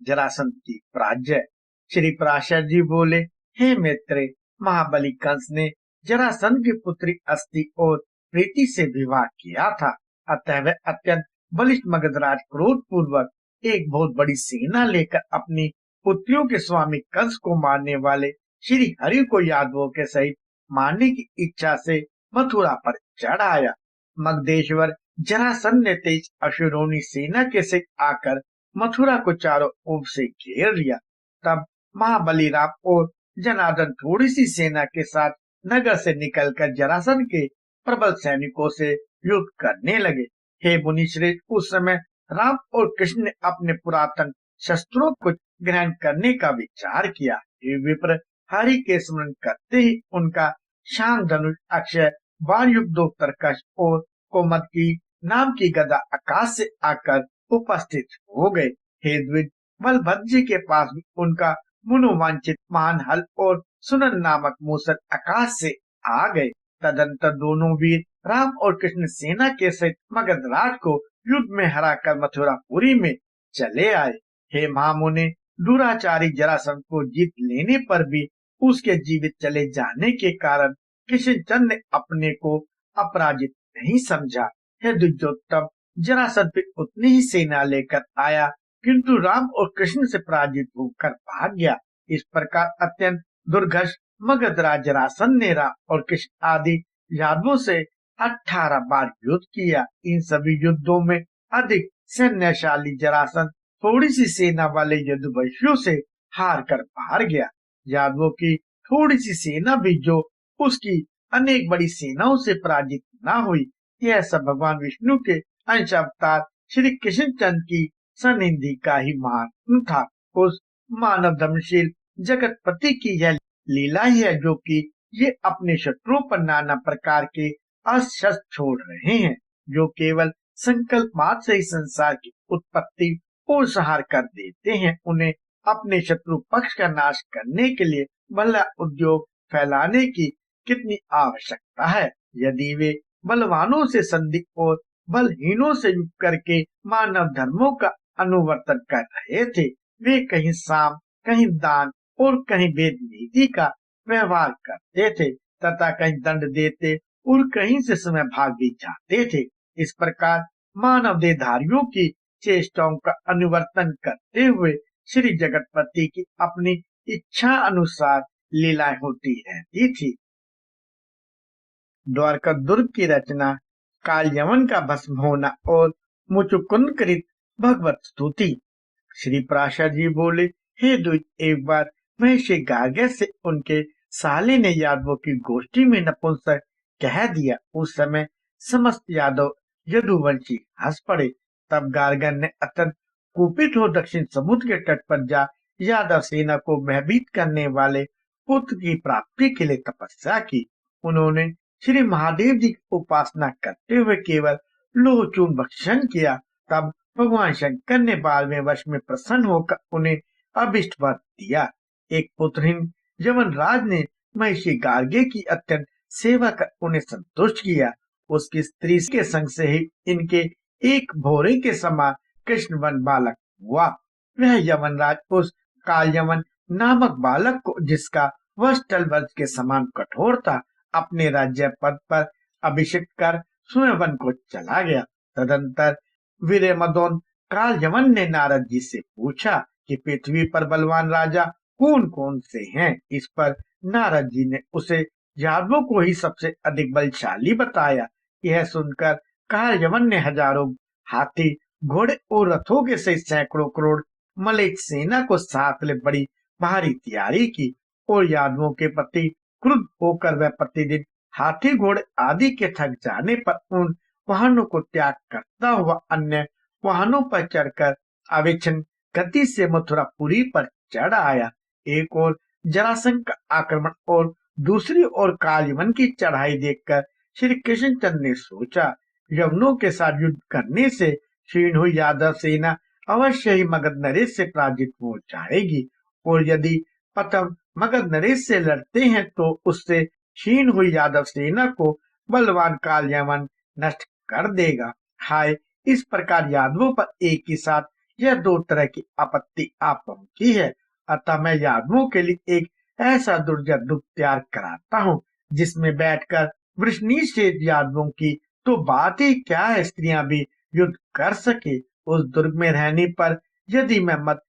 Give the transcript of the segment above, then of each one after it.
जरासंध की पराजय। श्री पराशर जी बोले, हे मित्र, महाबली कंस ने जरासंध की पुत्री अस्ति और प्रीति से विवाह किया था। अतः वह अत्यंत बलिष्ठ मगधराज क्रोध पूर्वक एक बहुत बड़ी सेना लेकर अपनी पुत्रियों के स्वामी कंस को मारने वाले श्री हरि को यादवों के सहित मारने की इच्छा से मथुरा पर चढ़ आया। मगधेश्वर जरासंध ने तेज अश्वरोही सेना के सहित आकर मथुरा को चारों ओर से घेर लिया। तब महाबली राम और जनार्दन थोड़ी सी सेना के साथ नगर से निकलकर जरासंध के प्रबल सैनिकों से युद्ध करने लगे। हे मुनिश्रेष्ठ, उस समय राम और कृष्ण ने अपने पुरातन शस्त्रों को ग्रहण करने का विचार किया। हे विप्र, हरि के स्मरण करते ही उनका शांग धनुष, अक्षय वारयुक्त दो तरकश और कोमदकी नाम की गदा आकाश से आकर उपस्थित हो गए। हे द्विज, बलभद्र जी के पास भी उनका मनोवांछित महान हल और सुनन नामक मूसक आकाश से आ गए। तदंतर दोनों वीर राम और कृष्ण सेना के सहित मगधराज को युद्ध में हराकर मथुरापुरी में चले आए। हे महामुने, दुराचारी जरासंध को जीत लेने पर भी उसके जीवित चले जाने के कारण किशनचंद ने अपने को अपराजित नहीं समझा। हे द्विजोत्तम, जरासंध भी उतनी ही सेना लेकर आया, किंतु राम और कृष्ण से पराजित होकर भाग गया। इस प्रकार अत्यंत दुर्घर्ष मगधराज जरासंध ने राम और कृष्ण आदि यादवों से 18 बार युद्ध किया। इन सभी युद्धों में अधिक सैन्यशाली जरासंध थोड़ी सी सेना वाले यदुवंशियों से हार कर बाहर गया। यादवों की थोड़ी सी सेना भी जो उसकी अनेक बड़ी सेनाओं से पराजित न हुई, यह सब भगवान विष्णु के अंश अवतार श्री कृष्णचंद की सनिधि का ही मान था। उस मानव धर्मशील जगतपति की यह लीला ही है, जो कि ये अपने शत्रुओं पर नाना प्रकार के अस्त्र छोड़ रहे हैं, जो केवल संकल्प मात्र से ही संसार की उत्पत्ति और संहार कर देते हैं। उन्हें अपने शत्रु पक्ष का नाश करने के लिए भला उद्योग फैलाने की कितनी आवश्यकता है। यदि वे बलवानों से संधि और बलहीनों से युद्ध करके मानव धर्मों का अनुवर्तन कर रहे थे, वे कहीं साम, कहीं दान और कहीं वेद नीति का व्यवहार करते थे तथा कहीं दंड देते और कहीं से समय भाग भी जाते थे। इस प्रकार मानव देहधारियों की चेष्टाओं का अनुवर्तन करते हुए श्री जगतपति की अपनी इच्छा अनुसार लीलाएं होती रहती थी। द्वारका दुर्ग की रचना, काल यवन का भस्म होना और मुचुकुंद कृत भगवत स्तुति। श्री पराशर जी बोले, हे द्विज, एक बार महर्षि गार्ग्य से उनके साले ने यादवों की गोष्ठी में नपुंसक कह दिया। उस समय समस्त यादव यदुवंशी हंस पड़े। तब गार्ग्य ने अत्यंत कुपित हो दक्षिण समुद्र के तट पर जा यादव सेना को भयभीत करने वाले पुत्र की प्राप्ति के लिए तपस्या की। उन्होंने श्री महादेव जी की उपासना करते हुए केवल लोह चूर्ण भक्षण किया। तब भगवान शंकर ने 12वें वर्ष में प्रसन्न होकर उन्हें अभिष्ट वर दिया। एक पुत्रहीन यमनराज ने महर्षि गार्ग्य की अत्यंत सेवा कर उन्हें संतुष्ट किया। उसकी स्त्री के संग से ही इनके एक भोरे के समान कृष्ण वन बालक हुआ। वह यमनराज उस काल यमन नामक बालक को, जिसका वस्त्र वर्ष के समान कठोर था, अपने राज्य पद पर अभिषेक कर स्वयं वन को चला गया। तदंतर वीरमदोन काल यमन ने नारद जी से पूछा कि पृथ्वी पर बलवान राजा कौन कौन से हैं। इस पर नारद जी ने उसे यादवों को ही सबसे अधिक बलशाली बताया। यह सुनकर काल यमन ने हजारों हाथी, घोड़े और रथों के सहित सैकड़ों करोड़ मलेच्छ सेना को साथ ले बड़ी भारी तैयारी की और यादवों के प्रति क्रुद्ध होकर वह प्रतिदिन हाथी, घोड़े आदि के थक जाने पर उन वाहनों को त्याग करता हुआ अन्य वाहनों पर चढ़कर अविच्छिन्न गति से मथुरापुरी पर चढ़ आया। एक और जरासंध का आक्रमण और दूसरी ओर कालयवन की चढ़ाई देखकर श्री कृष्णचंद्र ने सोचा, यवनों के साथ युद्ध करने से क्षीण हुई यादव सेना अवश्य ही मगध नरेश से पराजित हो जाएगी, और यदि प्रथम मगध नरेश से लड़ते हैं तो उससे क्षीण हुई यादव सेना को बलवान काल यवन नष्ट कर देगा। हाय, इस प्रकार यादवों पर एक ही साथ यह दो तरह की आपत्ति आ पहुंची है। अतः मैं यादवों के लिए एक ऐसा दुर्जय दुख तैयार कराता हूँ जिसमें बैठकर वृष्णि से यादवों की तो बात ही क्या है, स्त्रियां भी युद्ध कर सके। उस दुर्ग में रहने पर यदि मैं मत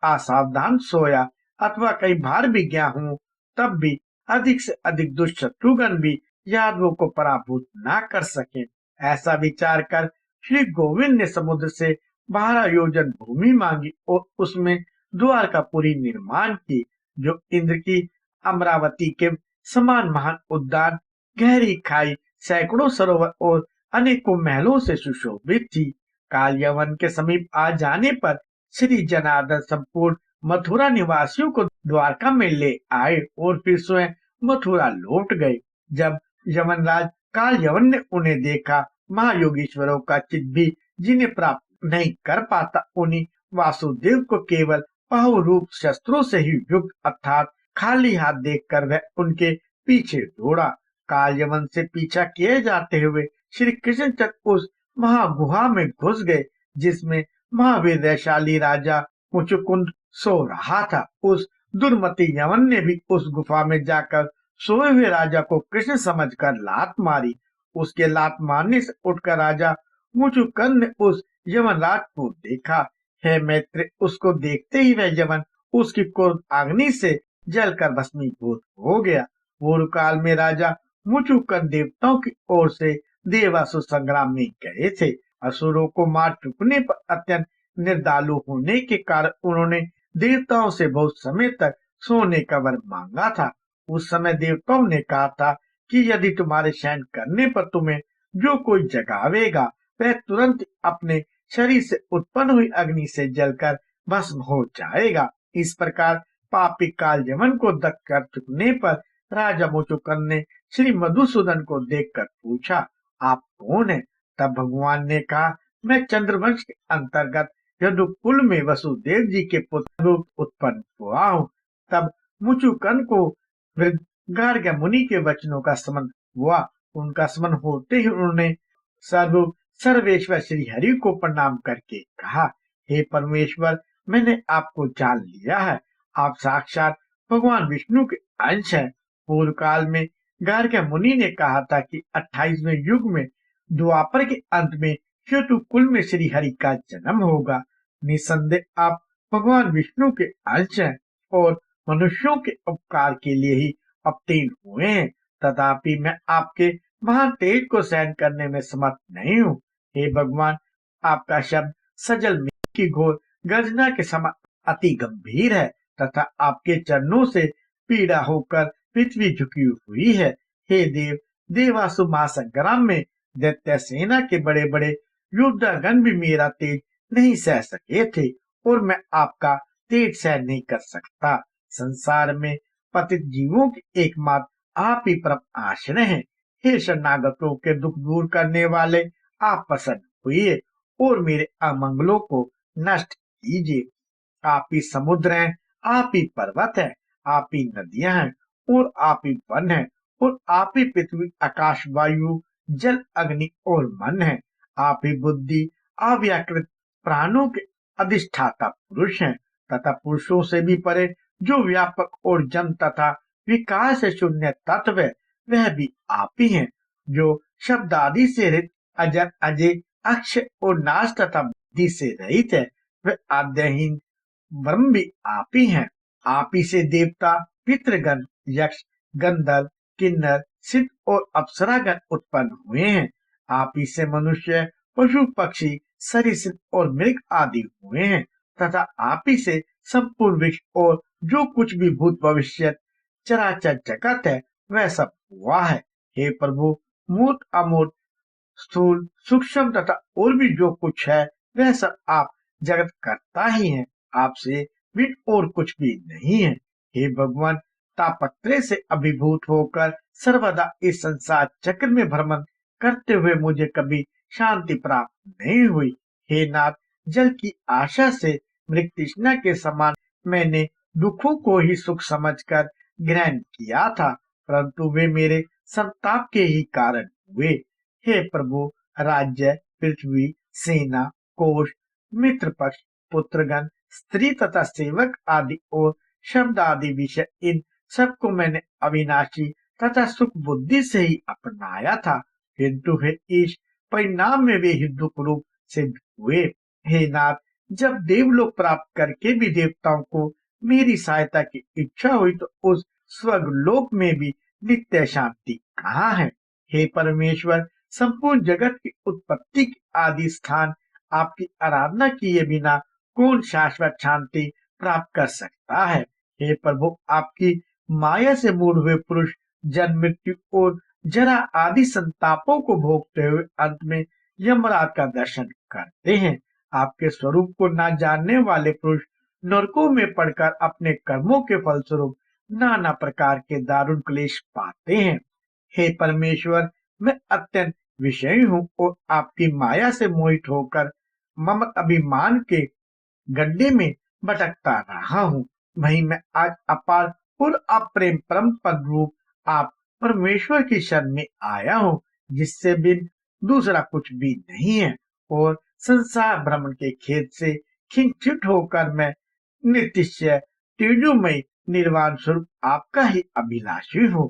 असावधान सोया अथवा कहीं बाहर भी गया हूँ, तब भी अधिक से अधिक दुष्ट शत्रुघ्न भी यादवों को पराभूत ना कर सके। ऐसा विचार कर श्री गोविंद ने समुद्र से 12 योजन भूमि मांगी और उसमें द्वारकापुरी निर्माण की, जो इंद्र की अमरावती के समान महान उद्यान, गहरी खाई, सैकड़ों सरोवर और अनेकों महलों से सुशोभित थी। काल यवन के समीप आ जाने पर श्री जनार्दन संपूर्ण मथुरा निवासियों को द्वारका में ले आए और फिर स्वयं मथुरा लौट गए। जब यमनराज काल यवन ने उन्हें देखा, महायोगीश्वरों का चित भी जिन्हें प्राप्त नहीं कर पाता, उन्हीं वासुदेव को केवल बहुरूप शस्त्रों से ही युक्त अर्थात खाली हाथ देखकर वह उनके पीछे दौड़ा। काल यवन से पीछा किए जाते हुए श्री कृष्णचंद्र उस महागुहा में घुस गए जिसमें महावीर वैशाली राजा मुचुकुंद सो रहा था। उस दुर्मति यवन ने भी उस गुफा में जाकर सोए हुए राजा को कृष्ण समझकर लात मारी। उसके लात मारने से उठकर राजा मुचुकुंद ने उस यमराज को देखा। हे मैत्र, उसको देखते ही वह यवन उसकी क्रोध अग्नि से जलकर भस्मीभूत हो गया। पूर्व काल में राजा मुचुकुंद देवताओं की ओर से देवासुर संग्राम में गए थे। असुरों को मार चुकने पर अत्यंत निर्दयी होने के कारण उन्होंने देवताओं से बहुत समय तक सोने का वर मांगा था। उस समय देवताओं ने कहा था कि यदि तुम्हारे शयन करने पर तुम्हें जो कोई जगावेगा वह तुरंत अपने शरीर से उत्पन्न हुई अग्नि से जलकर भस्म हो जाएगा। इस प्रकार पापी काल यमन को दग्ध कर चुकने पर राजा मुचुकुंद ने श्री मधुसूदन को देखकर पूछा, आप कौन है? तब भगवान ने कहा, मैं चंद्रवंश के अंतर्गत यदुकुल में वसुदेव जी के पुत्र रूप उत्पन्न हुआ हूँ। तब मुचुकुंद को गार्ग्य मुनि के वचनों का स्मरण हुआ। उनका स्मरण होते ही उन्होंने सर्वेश्वर श्री हरि को प्रणाम करके कहा, हे परमेश्वर, मैंने आपको जान लिया है। आप साक्षात भगवान विष्णु के अंश हैं। पूर्व काल में गार्ग्य मुनि ने कहा था कि 28वें युग में द्वापर के अंत में यदुकुल में श्री हरि का जन्म होगा। निसंदेह आप भगवान विष्णु के अंश हैं और मनुष्यों के उपकार के लिए ही अवतीर्ण हुए हैं। तथापि मैं आपके महान तेज को सहन करने में समर्थ नहीं हूँ। हे भगवान, आपका शब्द सजल मेघ की घोर गर्जना के समान अति गंभीर है तथा आपके चरणों से पीड़ा होकर पृथ्वी झुकी हुई है। हे देव, देवासुर महासंग्राम में दैत्य सेना के बड़े बड़े योद्धागण भी मेरा तेज नहीं सह सके थे और मैं आपका तेज सहन नहीं कर सकता। संसार में पतित जीवों की एकमात्र आप ही परम आश्रय हैं। हे शरणागतों के दुख दूर करने वाले, आप प्रसन्न हुए और मेरे अमंगलों को नष्ट कीजिए। आप ही समुद्र हैं, आप ही पर्वत है, आप ही नदियां हैं और आप ही वन है और आप ही पृथ्वी, आकाश, वायु, जल, अग्नि और मन है। आप ही बुद्धि, अव्याकृत प्राणों के अधिष्ठाता पुरुष हैं तथा पुरुषों से भी परे जो व्यापक और जन तथा विकास से शून्य तत्व है, वह भी आप ही हैं। जो शब्द आदि से रहित, अजर, अजय, अक्षय और नाश तथा बुद्धि से रहित है, वह आद्यहीन ब्रह्म भी आप ही हैं। आप ही से देवता, पितृगण, यक्ष, गंधर्व, किन्नर, सिद्ध और अप्सरागण उत्पन्न हुए हैं। आप ही से मनुष्य, पशु, पक्षी, सरीसृप और मृग आदि हुए हैं तथा आप ही से संपूर्ण विश्व और जो कुछ भी भूत भविष्य चराचर जगत है वह सब हुआ है। हे प्रभु, मूर्त, अमूर्त, स्थूल, सूक्ष्म तथा और भी जो कुछ है वह सब आप जगत करता ही है। आपसे भिन्न और कुछ भी नहीं है। हे भगवान, तापत्रय से अभिभूत होकर सर्वदा इस संसार चक्र में भ्रमण करते हुए मुझे कभी शांति प्राप्त नहीं हुई। हे नाथ, जल की आशा से मृग तृष्णा के समान मैंने दुखों को ही सुख समझकर ग्रहण किया था, परंतु वे मेरे संताप के ही कारण हुए। हे प्रभु, राज्य, पृथ्वी, सेना, कोश, मित्र पक्ष, पुत्रगण, स्त्री तथा सेवक आदि और शब्द आदि विषय, इन सबको मैंने अविनाशी तथा सुख बुद्धि से ही अपनाया था, किंतु वे इस परिणाम में वे ही दुख रूप से हुए। हे नाथ, जब देवलोक प्राप्त करके भी देवताओं को मेरी सहायता की इच्छा हुई तो उस स्वर्ग लोक में भी नित्य शांति कहाँ है? हे परमेश्वर, संपूर्ण जगत की उत्पत्ति के आदि स्थान आपकी आराधना किए बिना कौन शाश्वत शांति प्राप्त कर सकता है? हे प्रभु, आपकी माया से मूड हुए पुरुष जन्म, मृत्यु और जरा आदि संतापों को भोगते हुए अंत में यमराज का दर्शन करते हैं। आपके स्वरूप को न जानने वाले पुरुष नरकों में पड़कर अपने कर्मों के फलस्वरूप नाना प्रकार के दारुण क्लेश पाते हैं। हे परमेश्वर, मैं अत्यंत विषयी हूँ और आपकी माया से मोहित होकर मम अभिमान के गड्ढे में भटकता रहा हूँ। वहीं मैं आज अपार और अप्रेम परम पद रूप आप परमेश्वर की शरण में आया हूँ, जिससे बिन दूसरा कुछ भी नहीं है, और संसार भ्रमण के खेत से खिंचित होकर मैं नित्य तेजोमय निर्वाण स्वरूप आपका ही अभिलाषी हूँ।